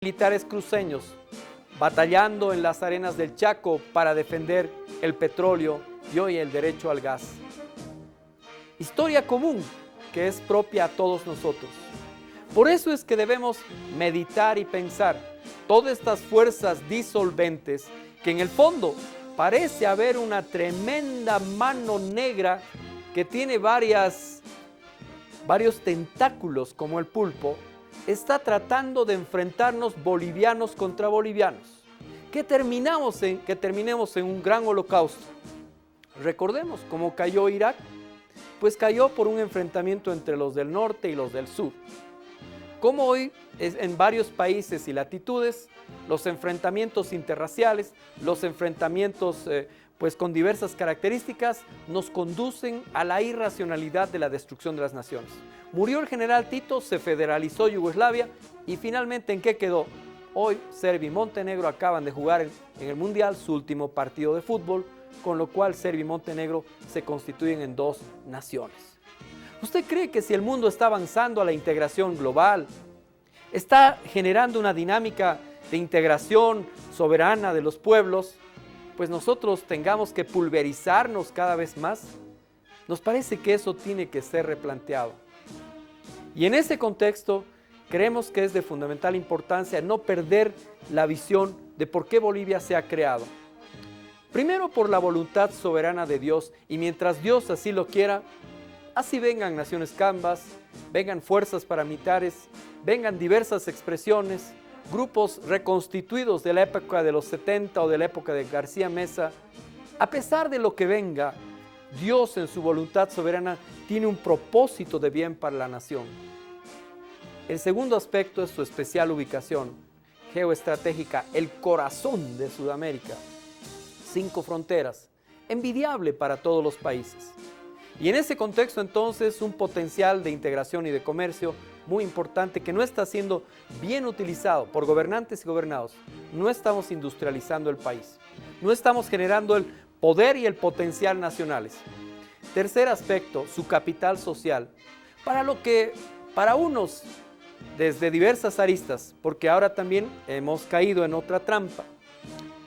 Militares cruceños batallando en las arenas del Chaco para defender el petróleo y hoy el derecho al gas. Historia común que es propia a todos nosotros. Por eso es que debemos meditar y pensar todas estas fuerzas disolventes que en el fondo parece haber una tremenda mano negra que tiene varios tentáculos como el pulpo, está tratando de enfrentarnos bolivianos contra bolivianos. Que terminemos en un gran holocausto. Recordemos cómo cayó Irak, pues cayó por un enfrentamiento entre los del norte y los del sur. Como hoy en varios países y latitudes, los enfrentamientos interraciales, los enfrentamientos pues con diversas características, nos conducen a la irracionalidad de la destrucción de las naciones. Murió el general Tito, se federalizó Yugoslavia y finalmente ¿en qué quedó? Hoy Serbia y Montenegro acaban de jugar en el Mundial su último partido de fútbol, con lo cual Serbia y Montenegro se constituyen en dos naciones. ¿Usted cree que si el mundo está avanzando a la integración global, está generando una dinámica de integración soberana de los pueblos, pues nosotros tengamos que pulverizarnos cada vez más? Nos parece que eso tiene que ser replanteado. Y en ese contexto, creemos que es de fundamental importancia no perder la visión de por qué Bolivia se ha creado. Primero por la voluntad soberana de Dios, y mientras Dios así lo quiera, así vengan naciones cambas, vengan fuerzas paramilitares, vengan diversas expresiones, grupos reconstituidos de la época de los 70 o de la época de García Meza. A pesar de lo que venga, Dios en su voluntad soberana tiene un propósito de bien para la nación. El segundo aspecto es su especial ubicación geoestratégica, el corazón de Sudamérica. 5 fronteras, envidiable para todos los países. Y en ese contexto entonces un potencial de integración y de comercio muy importante que no está siendo bien utilizado por gobernantes y gobernados. No estamos industrializando el país, no estamos generando el poder y el potencial nacionales. Tercer aspecto, su capital social, para lo que para unos desde diversas aristas, porque ahora también hemos caído en otra trampa.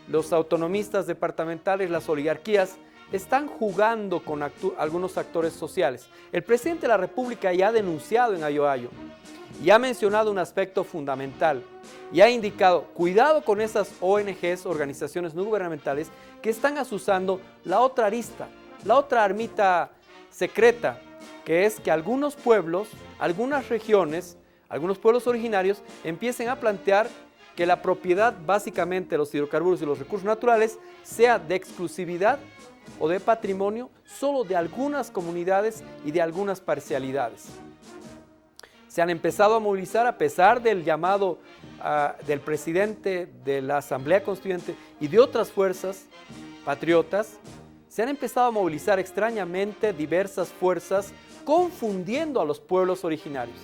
Los autonomistas departamentales, las oligarquías, están jugando con algunos actores sociales. El presidente de la República ya ha denunciado en Ayoayo y ha mencionado un aspecto fundamental y ha indicado, cuidado con esas ONGs, organizaciones no gubernamentales, que están asusando la otra arista, la otra armita secreta, que es que algunos pueblos, algunas regiones, algunos pueblos originarios empiecen a plantear que la propiedad básicamente de los hidrocarburos y los recursos naturales sea de exclusividad o de patrimonio solo de algunas comunidades y de algunas parcialidades. Se han empezado a movilizar a pesar del llamado del presidente de la Asamblea Constituyente y de otras fuerzas patriotas. Se han empezado a movilizar extrañamente diversas fuerzas confundiendo a los pueblos originarios.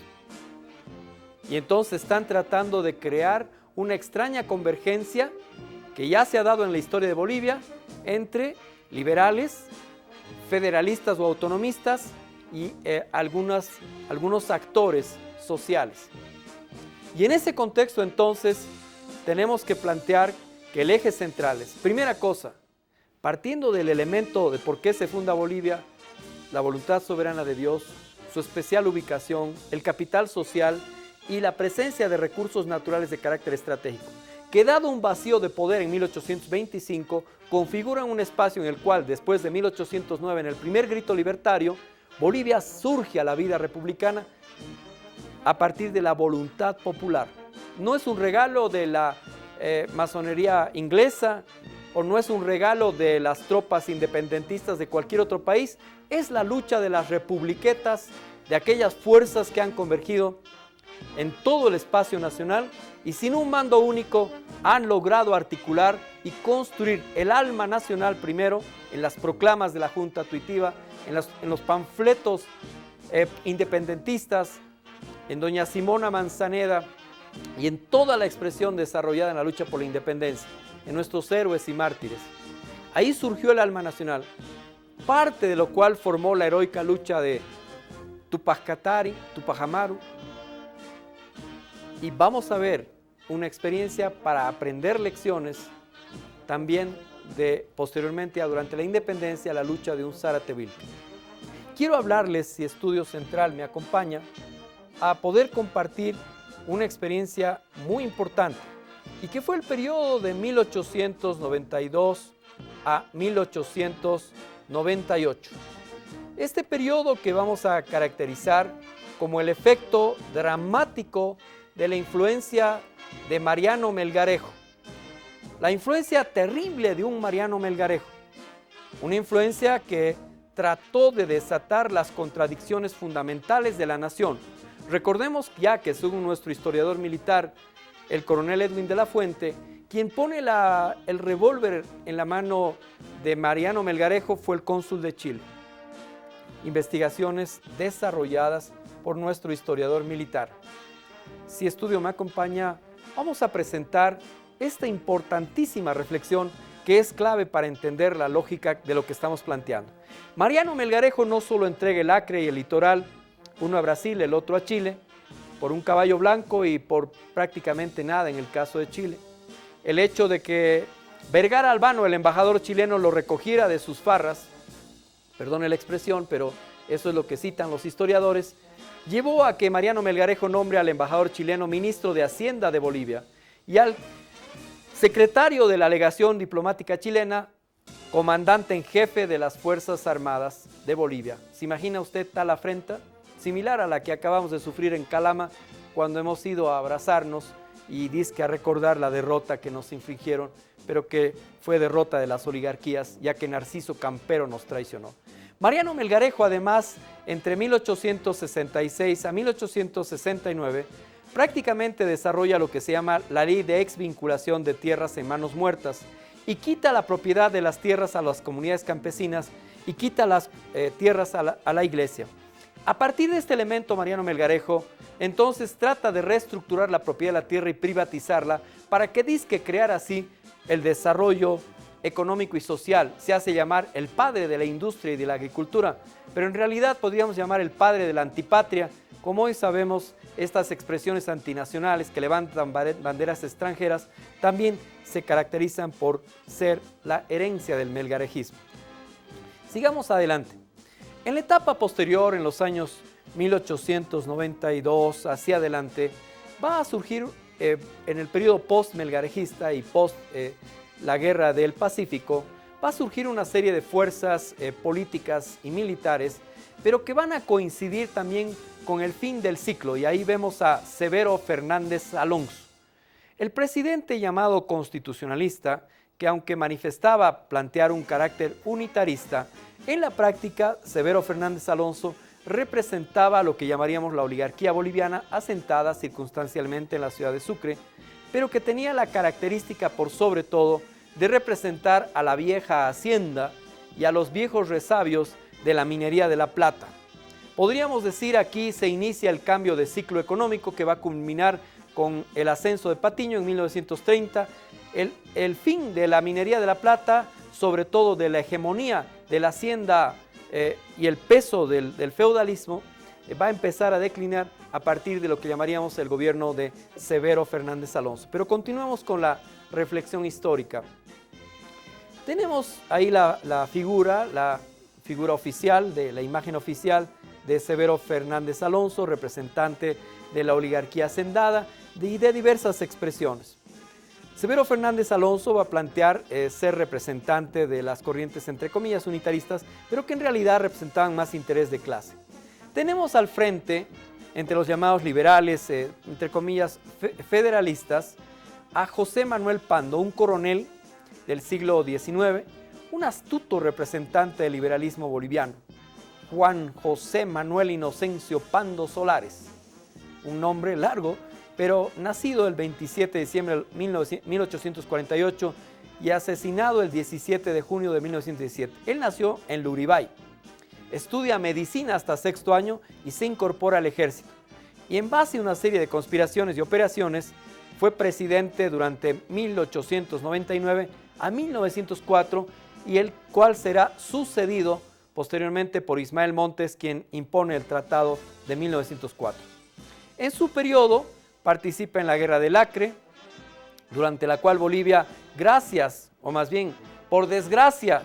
Y entonces están tratando de crear una extraña convergencia que ya se ha dado en la historia de Bolivia entre liberales, federalistas o autonomistas y algunos actores sociales. Y en ese contexto entonces tenemos que plantear que el eje central es, primera cosa, partiendo del elemento de por qué se funda Bolivia, la voluntad soberana de Dios, su especial ubicación, el capital social y la presencia de recursos naturales de carácter estratégico, que dado un vacío de poder en 1825, configuran un espacio en el cual, después de 1809, en el primer grito libertario, Bolivia surge a la vida republicana a partir de la voluntad popular. No es un regalo de la masonería inglesa o no es un regalo de las tropas independentistas de cualquier otro país, es la lucha de las republiquetas, de aquellas fuerzas que han convergido en todo el espacio nacional y sin un mando único han logrado articular y construir el alma nacional primero en las proclamas de la Junta Tuitiva, en los panfletos independentistas, en doña Simona Manzaneda y en toda la expresión desarrollada en la lucha por la independencia, en nuestros héroes y mártires. Ahí surgió el alma nacional, parte de lo cual formó la heroica lucha de Tupac Katari, Tupac Amaru. Y vamos a ver una experiencia para aprender lecciones también posteriormente durante la independencia, la lucha de un Zárate Vilca. Quiero hablarles, si Estudio Central me acompaña, a poder compartir una experiencia muy importante y que fue el periodo de 1892 a 1898. Este periodo que vamos a caracterizar como el efecto dramático de la influencia de Mariano Melgarejo. La influencia terrible de un Mariano Melgarejo. Una influencia que trató de desatar las contradicciones fundamentales de la nación. Recordemos ya que según nuestro historiador militar, el coronel Edwin de la Fuente, quien pone el revólver en la mano de Mariano Melgarejo fue el cónsul de Chile. Investigaciones desarrolladas por nuestro historiador militar. Si Estudio me acompaña, vamos a presentar esta importantísima reflexión que es clave para entender la lógica de lo que estamos planteando. Mariano Melgarejo no solo entrega el Acre y el litoral, uno a Brasil, el otro a Chile, por un caballo blanco y por prácticamente nada en el caso de Chile. El hecho de que Vergara Albano, el embajador chileno, lo recogiera de sus farras, perdone la expresión, pero eso es lo que citan los historiadores, llevó a que Mariano Melgarejo nombre al embajador chileno ministro de Hacienda de Bolivia y al secretario de la legación diplomática chilena, comandante en jefe de las Fuerzas Armadas de Bolivia. ¿Se imagina usted tal afrenta? Similar a la que acabamos de sufrir en Calama cuando hemos ido a abrazarnos y dizque a recordar la derrota que nos infligieron, pero que fue derrota de las oligarquías, ya que Narciso Campero nos traicionó. Mariano Melgarejo, además, entre 1866 a 1869, prácticamente desarrolla lo que se llama la ley de exvinculación de tierras en manos muertas y quita la propiedad de las tierras a las comunidades campesinas y quita las tierras a la iglesia. A partir de este elemento, Mariano Melgarejo entonces trata de reestructurar la propiedad de la tierra y privatizarla para que dizque crear así el desarrollo económico y social. Se hace llamar el padre de la industria y de la agricultura, pero en realidad podríamos llamar el padre de la antipatria, como hoy sabemos estas expresiones antinacionales que levantan banderas extranjeras también se caracterizan por ser la herencia del melgarejismo. Sigamos adelante. En la etapa posterior, en los años 1892 hacia adelante, va a surgir en el periodo post-melgarejista y post la Guerra del Pacífico, va a surgir una serie de fuerzas políticas y militares, pero que van a coincidir también con el fin del ciclo, y ahí vemos a Severo Fernández Alonso. El presidente llamado constitucionalista, que aunque manifestaba plantear un carácter unitarista, en la práctica Severo Fernández Alonso representaba lo que llamaríamos la oligarquía boliviana asentada circunstancialmente en la ciudad de Sucre, pero que tenía la característica por sobre todo de representar a la vieja hacienda y a los viejos resabios de la minería de la plata. Podríamos decir aquí se inicia el cambio de ciclo económico que va a culminar con el ascenso de Patiño en 1930, el fin de la minería de la plata, sobre todo de la hegemonía de la hacienda y el peso del feudalismo, va a empezar a declinar a partir de lo que llamaríamos el gobierno de Severo Fernández Alonso. Pero continuemos con la reflexión histórica. Tenemos ahí la figura oficial, la imagen oficial de Severo Fernández Alonso, representante de la oligarquía hacendada y de diversas expresiones. Severo Fernández Alonso va a plantear ser representante de las corrientes, entre comillas, unitaristas, pero que en realidad representaban más interés de clase. Tenemos al frente, entre los llamados liberales, entre comillas, federalistas, a José Manuel Pando, un coronel del siglo XIX, un astuto representante del liberalismo boliviano, Juan José Manuel Inocencio Pando Solares, un nombre largo, pero nacido el 27 de diciembre de 1848 y asesinado el 17 de junio de 1917. Él nació en Luribay, estudia medicina hasta sexto año y se incorpora al ejército. Y en base a una serie de conspiraciones y operaciones, fue presidente durante 1899 a 1904 y el cual será sucedido posteriormente por Ismael Montes, quien impone el Tratado de 1904. En su periodo participa en la Guerra del Acre, durante la cual Bolivia, gracias, o más bien, por desgracia,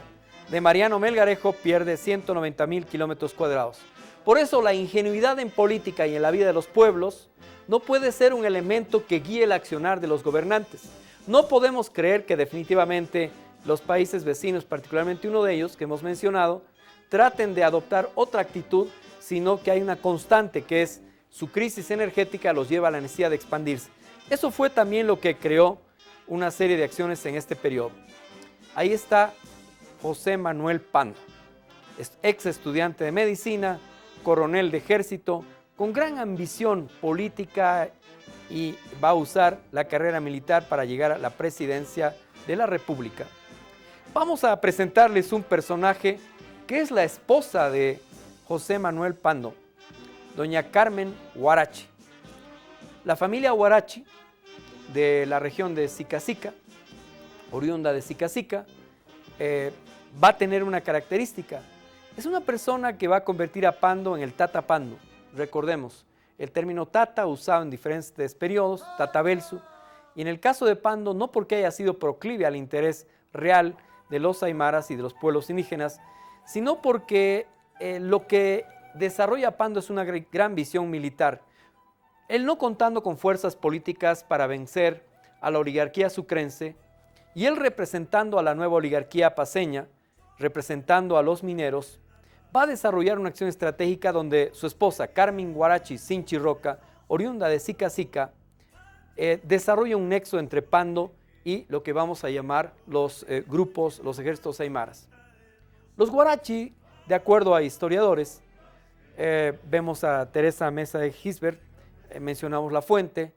de Mariano Melgarejo, pierde 190.000 kilómetros cuadrados. Por eso la ingenuidad en política y en la vida de los pueblos no puede ser un elemento que guíe el accionar de los gobernantes. No podemos creer que definitivamente los países vecinos, particularmente uno de ellos que hemos mencionado, traten de adoptar otra actitud, sino que hay una constante que es su crisis energética los lleva a la necesidad de expandirse. Eso fue también lo que creó una serie de acciones en este periodo. Ahí está José Manuel Pando, ex estudiante de medicina, coronel de ejército, con gran ambición política y va a usar la carrera militar para llegar a la presidencia de la República. Vamos a presentarles un personaje que es la esposa de José Manuel Pando, doña Carmen Huarachi. La familia Huarachi, de la región de Sica-Sica, oriunda de Sica-Sica, va a tener una característica. Es una persona que va a convertir a Pando en el Tata Pando. Recordemos, el término Tata usado en diferentes periodos, Tata Belsu, y en el caso de Pando, no porque haya sido proclive al interés real de los aymaras y de los pueblos indígenas, sino porque lo que desarrolla Pando es una gran visión militar. Él no contando con fuerzas políticas para vencer a la oligarquía sucrense, y él representando a la nueva oligarquía paceña, representando a los mineros, va a desarrollar una acción estratégica donde su esposa, Carmen Huarachi Sinchi Roca, oriunda de Sica-Sica, desarrolla un nexo entre Pando y lo que vamos a llamar los grupos, los ejércitos aymaras. Los Huarachi, de acuerdo a historiadores, vemos a Teresa Mesa de Gisbert, mencionamos la fuente,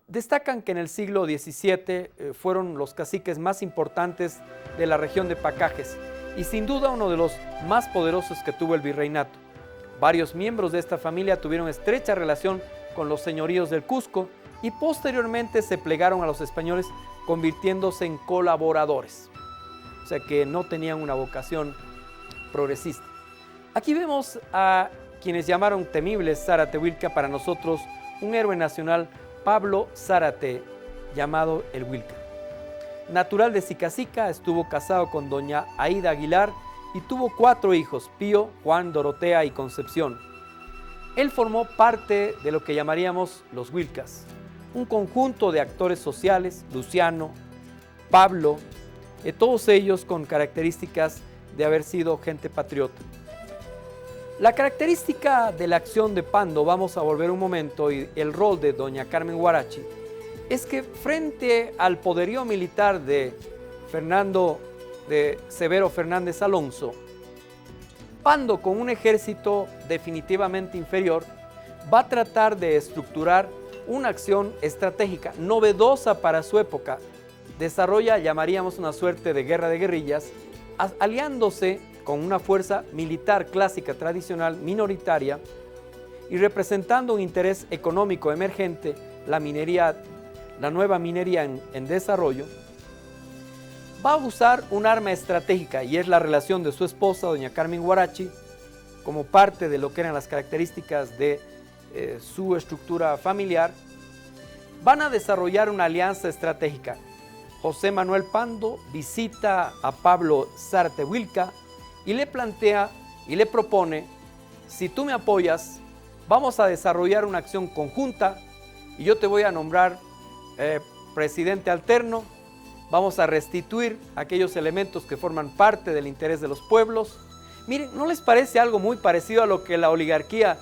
destacan que en el siglo XVII fueron los caciques más importantes de la región de Pacajes y sin duda uno de los más poderosos que tuvo el virreinato. Varios miembros de esta familia tuvieron estrecha relación con los señoríos del Cusco y posteriormente se plegaron a los españoles convirtiéndose en colaboradores, o sea que no tenían una vocación progresista. Aquí vemos a quienes llamaron temibles Zárate Huilca, para nosotros un héroe nacional, Pablo Zárate, llamado el Huilca. Natural de Sica-Sica, estuvo casado con doña Aida Aguilar y tuvo 4 hijos, Pío, Juan, Dorotea y Concepción. Él formó parte de lo que llamaríamos los Huilcas, un conjunto de actores sociales, Luciano, Pablo, todos ellos con características de haber sido gente patriota. La característica de la acción de Pando, vamos a volver un momento, y el rol de doña Carmen Huarachi, es que frente al poderío militar de Severo Fernández Alonso, Pando, con un ejército definitivamente inferior, va a tratar de estructurar una acción estratégica novedosa para su época. Desarrolla, llamaríamos una suerte de guerra de guerrillas, aliándose con una fuerza militar clásica tradicional minoritaria y representando un interés económico emergente, la minería, la nueva minería en desarrollo. Va a usar un arma estratégica y es la relación de su esposa, doña Carmen Huarachi, como parte de lo que eran las características de su estructura familiar. Van a desarrollar una alianza estratégica. José Manuel Pando visita a Pablo Zárate Huilca y le plantea y le propone: si tú me apoyas, vamos a desarrollar una acción conjunta y yo te voy a nombrar presidente alterno, vamos a restituir aquellos elementos que forman parte del interés de los pueblos. Miren, ¿no les parece algo muy parecido a lo que la oligarquía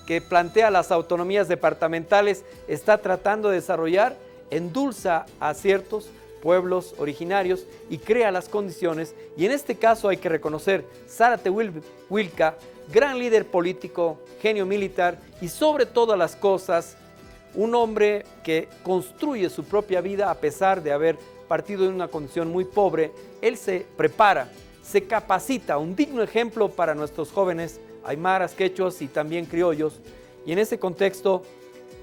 que plantea las autonomías departamentales está tratando de desarrollar? Endulza a ciertos pueblos originarios y crea las condiciones, y en este caso hay que reconocer Zárate Huilca, gran líder político, genio militar y sobre todas las cosas, un hombre que construye su propia vida a pesar de haber partido de una condición muy pobre. Él se prepara, se capacita, un digno ejemplo para nuestros jóvenes aymaras, quechuas y también criollos, y en ese contexto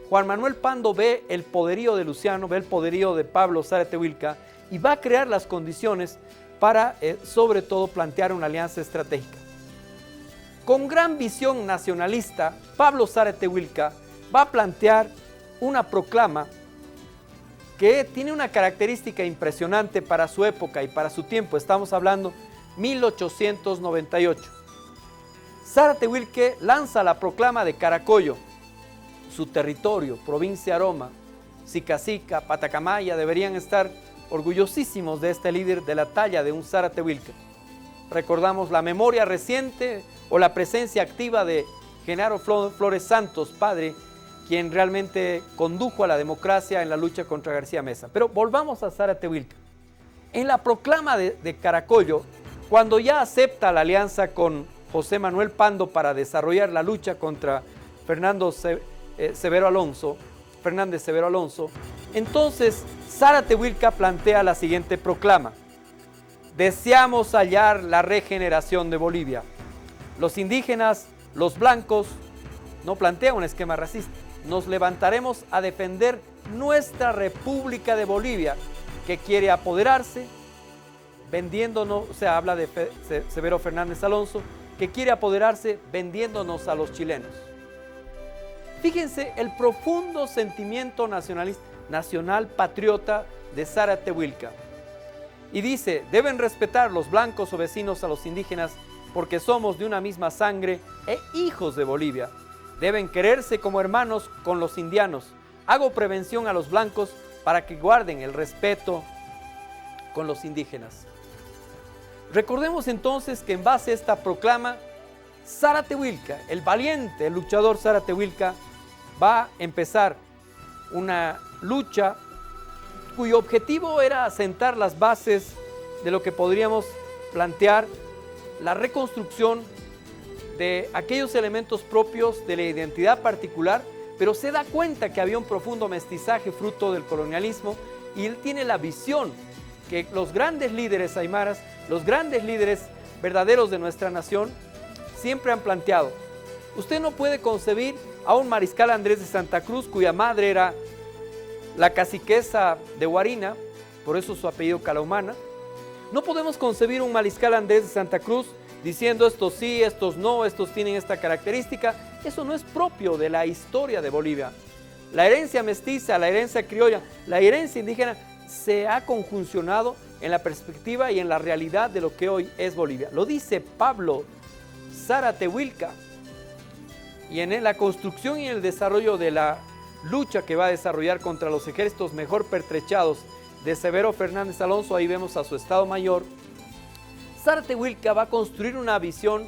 Juan Manuel Pando ve el poderío de Luciano, ve el poderío de Pablo Zárate Huilca y va a crear las condiciones para, sobre todo, plantear una alianza estratégica. Con gran visión nacionalista, Pablo Zárate Huilca va a plantear una proclama que tiene una característica impresionante para su época y para su tiempo. Estamos hablando 1898. Zárate-Wilque lanza la proclama de Caracollo. Su territorio, provincia Aroma, Sicacica, Patacamaya deberían estar orgullosísimos de este líder de la talla de un Zárate-Wilque. Recordamos la memoria reciente o la presencia activa de Genaro Flores Santos, padre, quien realmente condujo a la democracia en la lucha contra García Meza. Pero volvamos a Zárate-Wilque. En la proclama de Caracollo, cuando ya acepta la alianza con José Manuel Pando para desarrollar la lucha contra Fernández Severo Alonso, entonces Zárate-Wilque plantea la siguiente proclama: deseamos hallar la regeneración de Bolivia. Los indígenas, los blancos, no plantea un esquema racista. Nos levantaremos a defender nuestra República de Bolivia, que quiere apoderarse, vendiéndonos, o sea, habla de Severo Fernández Alonso, que quiere apoderarse vendiéndonos a los chilenos. Fíjense el profundo sentimiento nacionalista, nacional patriota de Zárate-Wilque. Y dice, deben respetar los blancos o vecinos a los indígenas porque somos de una misma sangre e hijos de Bolivia. Deben quererse como hermanos con los indianos. Hago prevención a los blancos para que guarden el respeto con los indígenas. Recordemos entonces que en base a esta proclama, Zárate-Wilque, el valiente, el luchador Zárate-Wilque, va a empezar una lucha cuyo objetivo era asentar las bases de lo que podríamos plantear la reconstrucción de aquellos elementos propios de la identidad particular, pero se da cuenta que había un profundo mestizaje fruto del colonialismo, y él tiene la visión que los grandes líderes aymaras, los grandes líderes verdaderos de nuestra nación, siempre han planteado. Usted no puede concebir a un mariscal Andrés de Santa Cruz, cuya madre era la caciquesa de Huarina, por eso su apellido Calahumana. No podemos concebir un mariscal Andrés de Santa Cruz diciendo estos sí, estos no, estos tienen esta característica. Eso no es propio de la historia de Bolivia. La herencia mestiza, la herencia criolla, la herencia indígena se ha conjuncionado en la perspectiva y en la realidad de lo que hoy es Bolivia. Lo dice Pablo Zárate-Wilque. Y en la construcción y en el desarrollo de la lucha que va a desarrollar contra los ejércitos mejor pertrechados de Severo Fernández Alonso, ahí vemos a su Estado Mayor, Zárate-Wilque va a construir una visión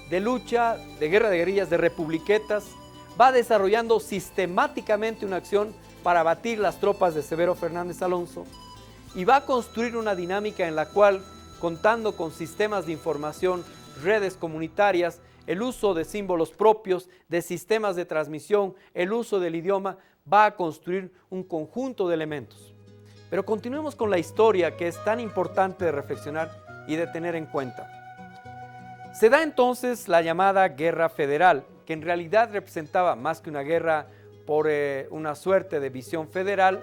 de lucha, de guerra de guerrillas, de republiquetas, va desarrollando sistemáticamente una acción para abatir las tropas de Severo Fernández Alonso, y va a construir una dinámica en la cual, contando con sistemas de información, redes comunitarias, el uso de símbolos propios, de sistemas de transmisión, el uso del idioma, va a construir un conjunto de elementos. Pero continuemos con la historia, que es tan importante de reflexionar y de tener en cuenta. Se da entonces la llamada Guerra Federal, que en realidad representaba más que una guerra por una suerte de visión federal,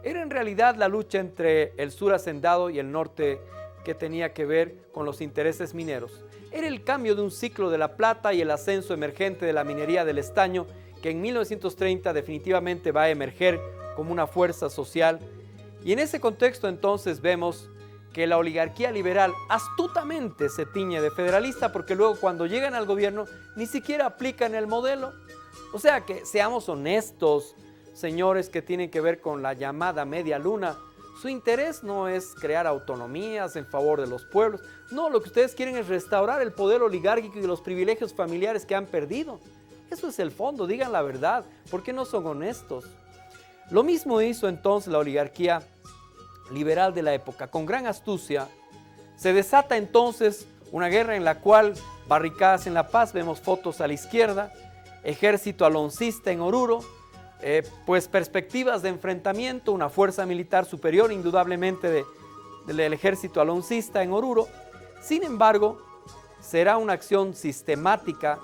era en realidad la lucha entre el sur hacendado y el norte, que tenía que ver con los intereses mineros. Era el cambio de un ciclo de la plata y el ascenso emergente de la minería del estaño, que en 1930 definitivamente va a emerger como una fuerza social. Y en ese contexto entonces vemos que la oligarquía liberal astutamente se tiñe de federalista, porque luego cuando llegan al gobierno ni siquiera aplican el modelo. O sea que seamos honestos, señores que tienen que ver con la llamada media luna. Su interés no es crear autonomías en favor de los pueblos. No, lo que ustedes quieren es restaurar el poder oligárquico y los privilegios familiares que han perdido. Eso es el fondo, digan la verdad. ¿Por qué no son honestos? Lo mismo hizo entonces la oligarquía liberal de la época. Con gran astucia se desata entonces una guerra en la cual, barricadas en La Paz, vemos fotos a la izquierda, ejército aloncista en Oruro, pues perspectivas de enfrentamiento, una fuerza militar superior indudablemente del ejército aloncista en Oruro. Sin embargo, será una acción sistemática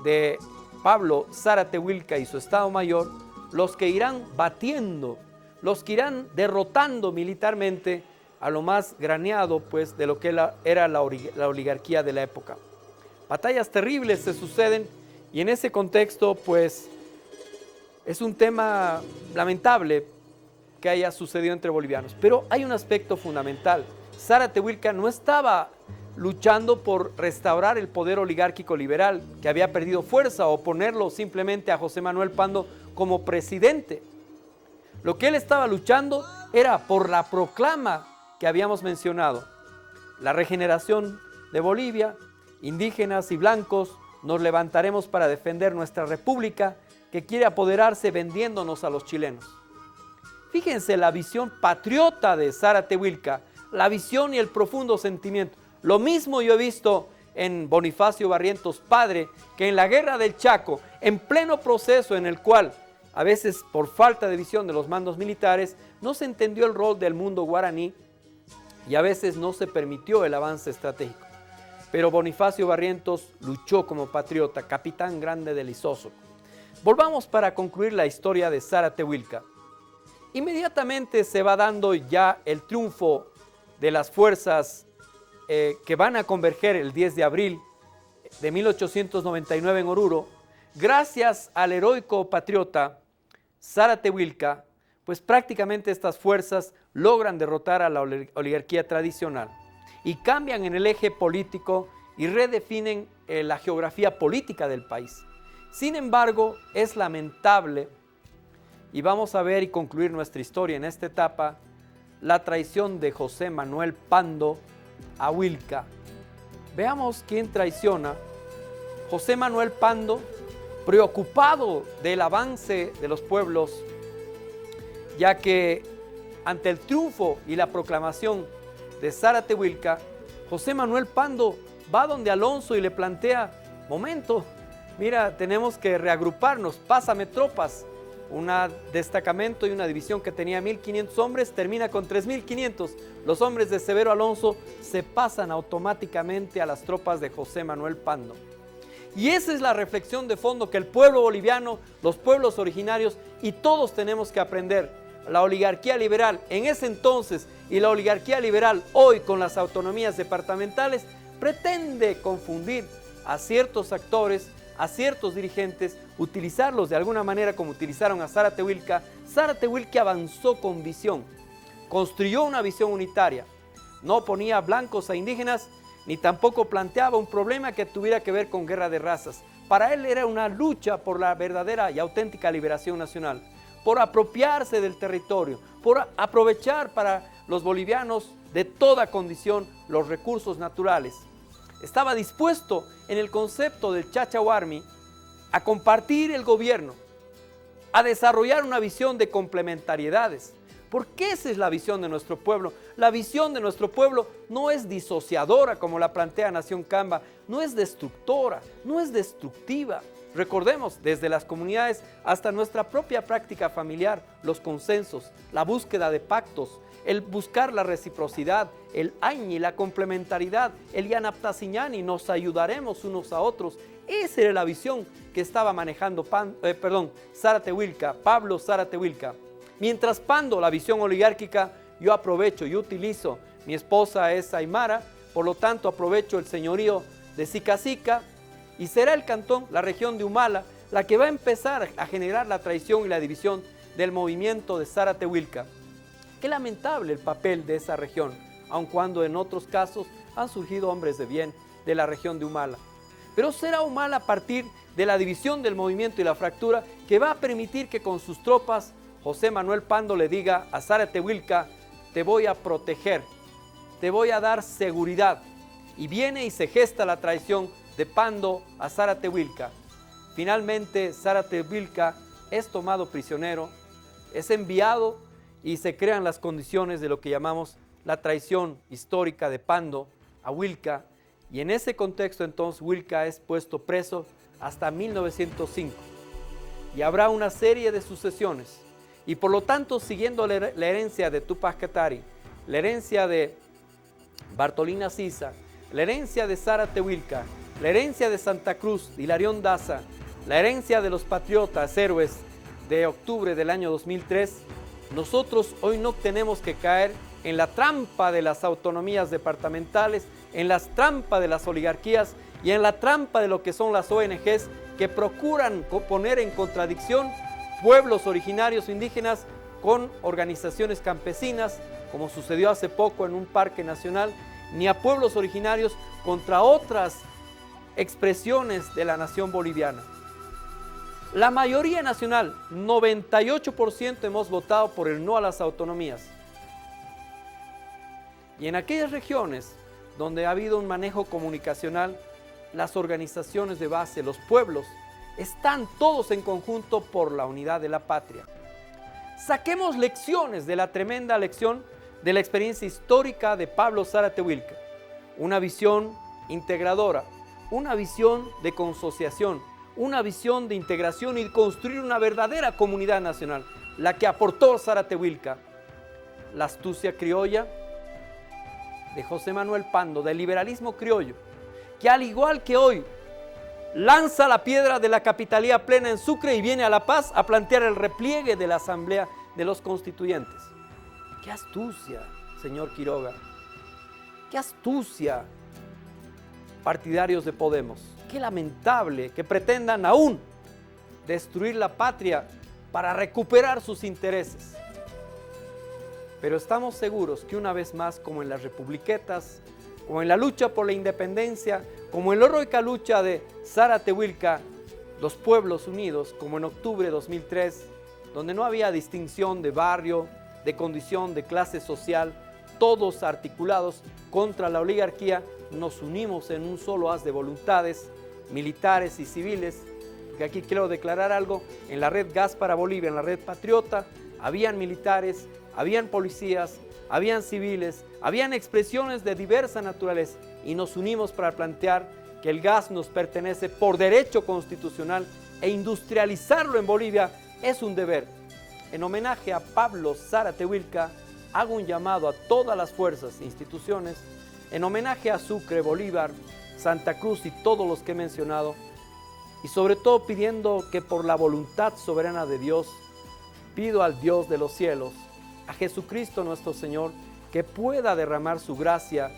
de Pablo Zárate-Wilque y su Estado Mayor los que irán batiendo, los que irán derrotando militarmente a lo más graneado pues, de lo que era la oligarquía de la época. Batallas terribles se suceden, y en ese contexto pues es un tema lamentable que haya sucedido entre bolivianos. Pero hay un aspecto fundamental. Zárate-Huilca no estaba luchando por restaurar el poder oligárquico liberal que había perdido fuerza o ponerlo simplemente a José Manuel Pando como presidente. Lo que él estaba luchando era por la proclama que habíamos mencionado, la regeneración de Bolivia, indígenas y blancos, nos levantaremos para defender nuestra república que quiere apoderarse vendiéndonos a los chilenos. Fíjense la visión patriota de Zárate-Huilca, la visión y el profundo sentimiento. Lo mismo yo he visto en Bonifacio Barrientos padre, que en la guerra del Chaco, en pleno proceso en el cual, a veces por falta de visión de los mandos militares, no se entendió el rol del mundo guaraní y a veces no se permitió el avance estratégico. Pero Bonifacio Barrientos luchó como patriota, capitán grande del Isósoco. Volvamos para concluir la historia de Zárate-Huilca. Inmediatamente se va dando ya el triunfo de las fuerzas que van a converger el 10 de abril de 1899 en Oruro. Gracias al heroico patriota Zárate-Huilca, pues prácticamente estas fuerzas logran derrotar a la oligarquía tradicional y cambian en el eje político y redefinen la geografía política del país. Sin embargo, es lamentable, y vamos a ver y concluir nuestra historia en esta etapa, la traición de José Manuel Pando a Huilca. Veamos quién traiciona. José Manuel Pando, preocupado del avance de los pueblos, ya que ante el triunfo y la proclamación de Zárate-Huilca, José Manuel Pando va donde Alonso y le plantea: momento, mira, tenemos que reagruparnos, pásame tropas. Un destacamento y una división que tenía 1.500 hombres termina con 3.500. Los hombres de Severo Alonso se pasan automáticamente a las tropas de José Manuel Pando. Y esa es la reflexión de fondo que el pueblo boliviano, los pueblos originarios y todos tenemos que aprender. La oligarquía liberal en ese entonces y la oligarquía liberal hoy con las autonomías departamentales pretende confundir a ciertos actores, a ciertos dirigentes, utilizarlos de alguna manera como utilizaron a Zárate-Huilca. Zárate-Huilca avanzó con visión, construyó una visión unitaria, no ponía blancos a indígenas, ni tampoco planteaba un problema que tuviera que ver con guerra de razas. Para él era una lucha por la verdadera y auténtica liberación nacional, por apropiarse del territorio, por aprovechar para los bolivianos de toda condición los recursos naturales. Estaba dispuesto en el concepto del Chachahuarmi a compartir el gobierno, a desarrollar una visión de complementariedades, porque esa es la visión de nuestro pueblo. La visión de nuestro pueblo no es disociadora como la plantea Nación Camba, no es destructora, no es destructiva. Recordemos, desde las comunidades hasta nuestra propia práctica familiar, los consensos, la búsqueda de pactos, el buscar la reciprocidad, el añi, la complementariedad, el yanaptasiñani, nos ayudaremos unos a otros. Esa era la visión que estaba manejando Zárate-Huilca, Pablo Zárate-Huilca. Mientras Pando, la visión oligárquica, yo aprovecho y utilizo, mi esposa es aymara, por lo tanto aprovecho el señorío de Sica-Sica, y será el cantón, la región de Humala, la que va a empezar a generar la traición y la división del movimiento de Zárate-Huilca. Qué lamentable el papel de esa región, aun cuando en otros casos han surgido hombres de bien de la región de Humala. Pero será Humala a partir de la división del movimiento y la fractura que va a permitir que con sus tropas José Manuel Pando le diga a Zárate-Huilca: te voy a proteger, te voy a dar seguridad. Y viene y se gesta la traición de Pando a Zárate-Huilca. Finalmente Zárate-Huilca es tomado prisionero, es enviado y se crean las condiciones de lo que llamamos la traición histórica de Pando a Huilca, y en ese contexto entonces Huilca es puesto preso hasta 1905 y habrá una serie de sucesiones, y por lo tanto siguiendo la herencia de Túpac Katari, la herencia de Bartolina Sisa, la herencia de Zárate-Huilca, la herencia de Santa Cruz, de Hilarión Daza, la herencia de los patriotas héroes de octubre del año 2003, nosotros hoy no tenemos que caer en la trampa de las autonomías departamentales, en las trampas de las oligarquías y en la trampa de lo que son las ONGs que procuran poner en contradicción pueblos originarios indígenas con organizaciones campesinas, como sucedió hace poco en un parque nacional, ni a pueblos originarios contra otras expresiones de la nación boliviana. La mayoría nacional, 98%, hemos votado por el no a las autonomías. Y en aquellas regiones donde ha habido un manejo comunicacional, las organizaciones de base, los pueblos, están todos en conjunto por la unidad de la patria. Saquemos lecciones de la tremenda lección de la experiencia histórica de Pablo Zárate Huilca. Una visión integradora, una visión de consociación, una visión de integración y construir una verdadera comunidad nacional, la que aportó Zárate Huilca. La astucia criolla de José Manuel Pando, del liberalismo criollo, que al igual que hoy lanza la piedra de la capitalía plena en Sucre y viene a La Paz a plantear el repliegue de la Asamblea de los Constituyentes. ¡Qué astucia, señor Quiroga! ¡Qué astucia, partidarios de Podemos! ¡Qué lamentable que pretendan aún destruir la patria para recuperar sus intereses! Pero estamos seguros que una vez más, como en las republiquetas, como en la lucha por la independencia, como en la heroica lucha de Zárate Huilca, los pueblos unidos, como en octubre de 2003, donde no había distinción de barrio, de condición, de clase social, todos articulados contra la oligarquía, nos unimos en un solo haz de voluntades, militares y civiles, que aquí quiero declarar algo: en la red Gas para Bolivia, en la red Patriota, habían militares, habían policías, habían civiles, habían expresiones de diversa naturaleza, y nos unimos para plantear que el gas nos pertenece por derecho constitucional e industrializarlo en Bolivia es un deber. En homenaje a Pablo Zárate Huilca, hago un llamado a todas las fuerzas e instituciones, en homenaje a Sucre, Bolívar, Santa Cruz y todos los que he mencionado, y sobre todo pidiendo que por la voluntad soberana de Dios, pido al Dios de los cielos, a Jesucristo nuestro Señor, que pueda derramar su gracia